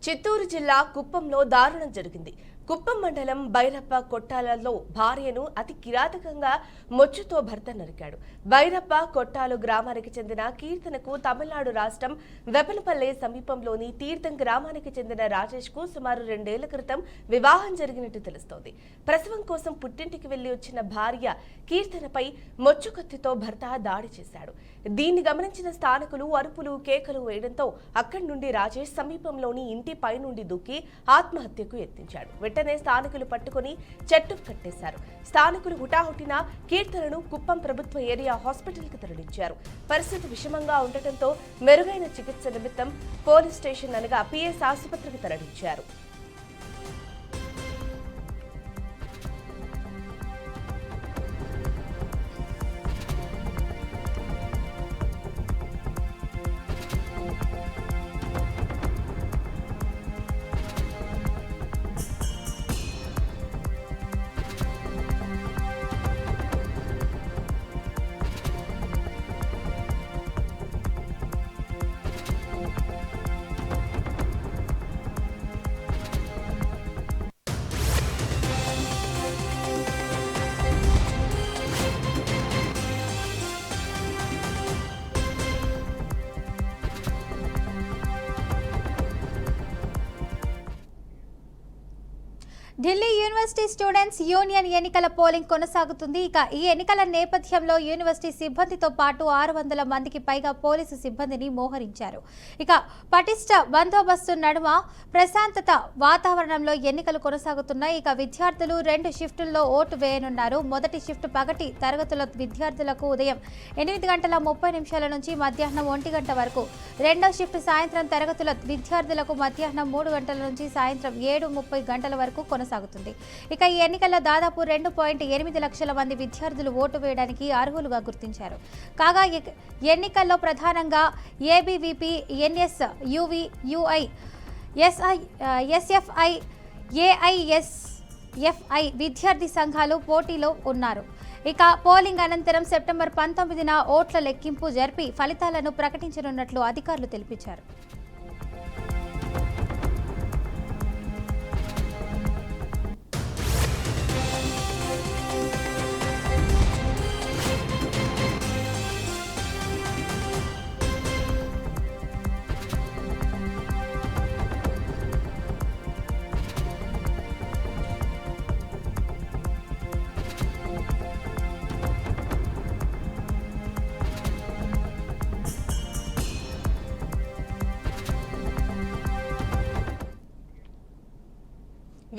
చిత్తూరు జిల్లా కుప్పంలో దారుణం జరిగింది. కుప్పం మండలం బైరప్ప కొట్టాలలో భార్యను అతి కిరాతకంగా మొచ్చుతో భర్త నరికాడు. బైరప్ప కొట్టాలు గ్రామానికి చెందిన కీర్తనకు తమిళనాడు రాష్ట్రం వెపలపల్లె సమీపంలోని తీర్థం గ్రామానికి చెందిన రాజేష్ కు సుమారు 2 ఏళ్ల క్రితం వివాహం జరిగినట్టు తెలుస్తోంది. ప్రసవం కోసం పుట్టింటికి వెళ్లి వచ్చిన భార్య కీర్తనపై మొచ్చుకత్తితో భర్త దాడి చేశాడు. దీన్ని గమనించిన స్థానికులు అరుపులు కేకలు వేయడంతో అక్కడి నుండి రాజేష్ సమీపంలోని ఇంటి పై నుండి దూకి ఆత్మహత్యకు యత్నించాడు. వెంటనే స్థానికులు పట్టుకుని చెట్టు కట్టేశారు. స్థానికులు హుటాహుటిన కీర్తనను కుప్పం ప్రభుత్వ ఏరియా హాస్పిటల్కి తరలించారు. పరిస్థితి విషమంగా ఉండటంతో మెరుగైన చికిత్స నిమిత్తం పోలీస్ స్టేషన్ అనగా పిఎస్ ఆసుపత్రికి తరలించారు. ఢిల్లీ యూనివర్సిటీ స్టూడెంట్స్ యూనియన్ ఎన్నికల పోలింగ్ కొనసాగుతుంది. ఇక ఈ ఎన్నికల నేపథ్యంలో యూనివర్సిటీ సిబ్బందితో పాటు 600 మందికి పైగా పోలీసు సిబ్బందిని మోహరించారు. ఇక పటిష్ట బందోబస్తు నడుమ ప్రశాంతత వాతావరణంలో ఎన్నికలు కొనసాగుతున్నాయి. ఇక విద్యార్థులు 2 షిఫ్టుల్లో ఓటు వేయనున్నారు. మొదటి షిఫ్ట్ పగటి తరగతుల విద్యార్థులకు ఉదయం 8:30 నుంచి మధ్యాహ్నం 1 గంట వరకు, రెండో షిఫ్ట్ సాయంత్రం తరగతుల విద్యార్థులకు మధ్యాహ్నం 3 గంటల నుంచి సాయంత్రం 7:30 గంటల వరకు కొనసాగుతుంది. ఇక ఈ ఎన్నికల్లో దాదాపు 2.8 లక్షల మంది విద్యార్థులు ఓటు వేయడానికి అర్హులుగా గుర్తించారు. కాగా ఎన్నికల్లో ప్రధానంగా ABVP, NS, UV, UI, SFI, AISFI విద్యార్థి సంఘాలు పోటీలో ఉన్నారు. ఇక పోలింగ్ అనంతరం సెప్టెంబర్ 19న ఓట్ల లెక్కింపు జరిపి ఫలితాలను ప్రకటించనున్నట్లు అధికారులు తెలిపించారు.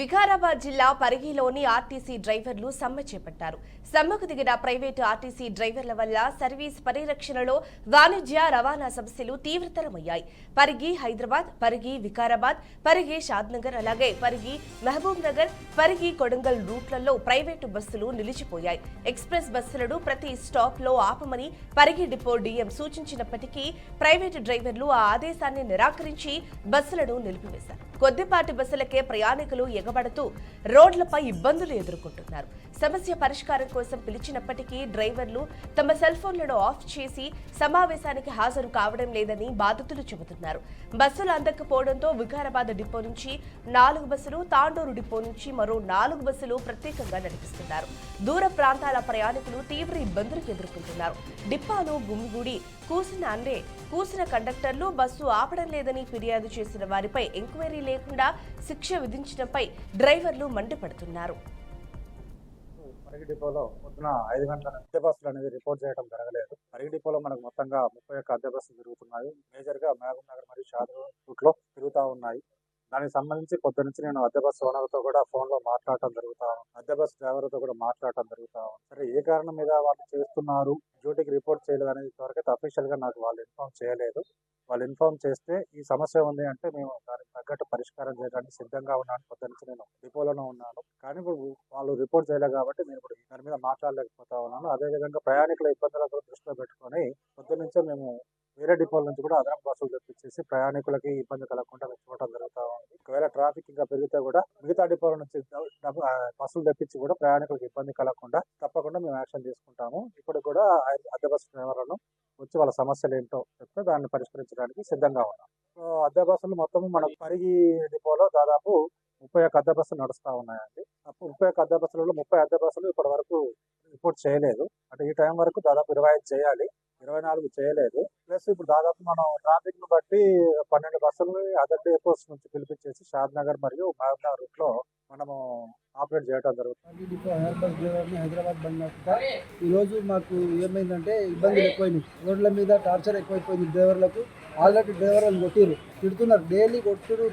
వికారాబాద్ జిల్లా పరిగిలోని ఆర్టీసీ డ్రైవర్లు సమ్మె చేపట్టారు. సమ్మెకు దిగిన ప్రైవేటు ఆర్టీసీ డ్రైవర్ల వల్ల సర్వీస్ పరిరక్షణలో వాణిజ్య రవాణా సమస్యలు తీవ్రతరమయ్యాయి. పరిగి హైదరాబాద్, పరిగి వికారాబాద్, పరిగి షాద్నగర్, అలాగే పరిగి మహబూబ్ నగర్, పరిగి కొడంగల్ రూట్లలో ప్రైవేటు బస్సులు నిలిచిపోయాయి. ఎక్స్ప్రెస్ బస్సులను ప్రతి స్టాప్ లో ఆపమని పరిగి డిపో డీఎం సూచించినప్పటికీ ప్రైవేటు డ్రైవర్లు ఆ ఆదేశాన్ని నిరాకరించి బస్సులను నిలిపివేశారు. కొద్దిపాటి బస్సులకే ప్రయాణికులు ఎగబడుతూ రోడ్లపై ఇబ్బందులు ఎదుర్కొంటున్నారు. సమస్య పరిష్కారం కోసం పిలిచినప్పటికీ డ్రైవర్లు తమ సెల్ ఫోన్లను ఆఫ్ చేసి సమావేశానికి హాజరు కావడం లేదని బాధితులు చెబుతున్నారు. బస్సులు అందకపోవడంతో వికారాబాద్ డిపో నుంచి 4 బస్సులు, తాండూరు డిపో నుంచి మరో 4 బస్సులు ప్రత్యేకంగా నడిపిస్తున్నారు. దూర ప్రాంతాల ప్రయాణికులు తీవ్ర ఇబ్బందులు ఎదుర్కొంటున్నారు. డిపాను గుమిగూడి కూసిన కండక్టర్లు బస్సు ఆపడం లేదని ఫిర్యాదు చేసిన వారిపై ఎంక్వైరీ లేకుండా శిక్ష విధించడంపై డ్రైవర్లు మండిపడుతున్నారు. పరిగి డిపోలో పొద్దున 5 గంటల అద్దె బస్సులు అనేది రిపోర్ట్ చేయడం జరగలేదు. పరిగి డిపోలో మనకు మొత్తంగా 31 అద్దె బస్సులు తిరుగుతున్నాయి. మేజర్ గా మహబూబ్ నగర్ మరియు షాద్నగర్ రూట్ లో తిరుగుతా ఉన్నాయి. దానికి సంబంధించి పొద్దు నుంచి నేను అద్దె బస్సు ఓనర్తో కూడా ఫోన్ లో మాట్లాడటం జరుగుతా ఉంది. అద్దె బస్సు డ్రైవర్తో కూడా మాట్లాడటం జరుగుతా ఉంది. సరే, ఏ కారణం మీద వాళ్ళు చేస్తున్నారు, డ్యూటీకి రిపోర్ట్ చేయలేదు అనేది వరకు అఫీషియల్ గా నాకు వాళ్ళు ఇన్ఫార్మ్ చేయలేదు. వాళ్ళు ఇన్ఫార్మ్ చేస్తే ఈ సమస్య ఉంది అంటే మేము దానికి తగ్గట్టు పరిష్కారం చేయడానికి సిద్ధంగా ఉన్నాను. పొద్దు నుంచి నేను డిపోలోనే ఉన్నాను. కానీ ఇప్పుడు వాళ్ళు రిపోర్ట్ చేయలేదు కాబట్టి నేను ఇప్పుడు దాని మీద మాట్లాడలేకపోతా ఉన్నాను. అదేవిధంగా ప్రయాణికుల ఇబ్బందులకు దృష్టిలో పెట్టుకొని పొద్దు నుంచే మేము వేరే డిపోల నుంచి కూడా అదనపు బస్సులు తెప్పించేసి ప్రయాణికులకి ఇబ్బంది కలగకుండా చూడటం జరుగుతూ ఉంది. ఒకవేళ ట్రాఫిక్ ఇంకా పెరిగితే కూడా మిగతా డిపోల నుంచి బస్సులు తెప్పించి కూడా ప్రయాణికులకు ఇబ్బంది కలగకుండా తప్పకుండా మేము యాక్షన్ తీసుకుంటాము. ఇప్పుడు కూడా అద్దె బస్సు డ్రైవర్లను వచ్చి వాళ్ళ సమస్యలు ఏంటో చెప్తే దాన్ని పరిష్కరించడానికి సిద్ధంగా ఉన్నాం. సో అద్దె బస్సులు మొత్తం మన పరిగి డిపోలో దాదాపు 31 అద్దె బస్సులు నడుస్తూ ఉన్నాయండి. 31 అద్దె బస్సులలో 30 అద్దె బస్సులు ఇప్పటి వరకు రిపోర్ట్ చేయలేదు. అంటే ఈ టైం వరకు దాదాపు 25 చేయాలి, 24 చేయలేదు. ప్లస్ ఇప్పుడు దాదాపు మనం ట్రాఫిక్ ను బట్టి 12 బస్సులని అదర్ డిపోస్ నుంచి పిలిపించేసి షాద్నగర్ మరియు మహబూబ్నగర్ రూట్ లో మనము ఆపరేట్ చేయడం జరుగుతుంది. డిపో ఎయిర్ బస్ డ్రైవర్ని హైదరాబాద్ బండి నడుపుతా ఈరోజు మాకు ఏమైందంటే ఇబ్బందులు ఎక్కువైనాయి. రోడ్ల మీద టార్చర్ ఎక్కువైపోయింది డ్రైవర్లకు. ఆల్రెడీ డ్రైవర్లను కొట్టిరు, తిడుతున్నారు. డైలీ కొట్టుడు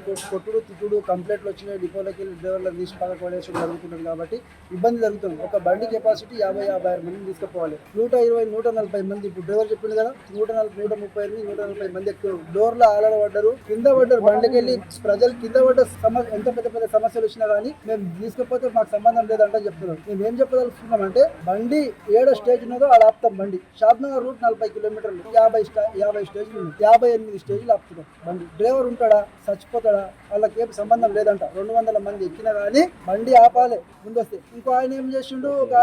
తిట్టుడు కంప్లైంట్లు వచ్చినాయి. డిపోలోకి వెళ్ళి డ్రైవర్లను తీసి పక్కకు పడేసి జరుగుతున్నారు కాబట్టి ఇబ్బంది జరుగుతుంది. ఒక బండి కెపాసిటీ 50-56 మందిని తీసుకుపోవాలి. 120-140 మంది ఇప్పుడు డ్రైవర్ చెప్పింది కదా, 140-138-140 మంది ఎక్కువ డోర్లో ఆలడబడ్డారు, కింద పడ్డారు. బండికి వెళ్ళి ప్రజలు కింద పడ్డ ఎంత పెద్ద పెద్ద సమస్యలు వచ్చినా కానీ మేము తీసుకపోతే మాకు సంబంధం లేదంటే చెప్తున్నాం. మేము ఏం చెప్పదలుచుకున్నామంటే బండి ఏడో స్టేజ్ ఉన్నదో ఆడ ఆపుతాం. బండి షాద్నగర్ రూట్ 40 కిలోమీటర్లు, 50 స్టేజ్లు ఉన్నాయి, 58 స్టేజ్లు ఆపుతున్నాం. బండి డ్రైవర్ ఉంటాడా చచ్చిపోతాడా వాళ్ళకి ఏం సంబంధం లేదంట. 200 మంది ఎక్కినా కానీ బండి ఆపాలి ముందొస్తే. ఇంకో ఆయన ఏం చేసిండు, ఒక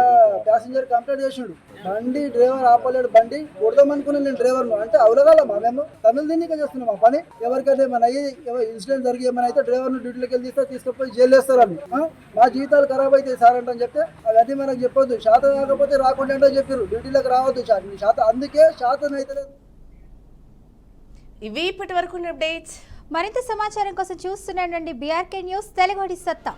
ప్యాసింజర్ కంప్లైంట్ చేసిండు, బండి డ్రైవర్ ఆపలేడు, బండి కొడదామనుకున్నాను నేను డ్రైవర్ను. అంటే అవలగాలమ్మా మేము తమిళ దీనికే చేస్తున్నాం ఆ పని. ఎవరికైనా ఏమైనా అయ్యి ఇన్సిడెంట్ జరిగి ఏమైనా అయితే డ్రైవర్ను డ్యూటీలోకి వెళ్ళి తీసుకుపోయి జైలు వేస్తారని. మా జీవితాలు ఖరాబ్ అయితే సార్ అంటే చెప్తే అవన్నీ మనకు చెప్పొద్దు. శాతం కాకపోతే రాకుండా అంటే చెప్పారు, డ్యూటీలోకి రావద్దు శాతం. అందుకే శాతం అయితే లేదు. ఇవి ఇప్పటి వరకు అప్డేట్స్. మరింత సమాచారం కోసం చూస్తున్నానండి బీఆర్కే న్యూస్ తెలుగుడి సత్తా.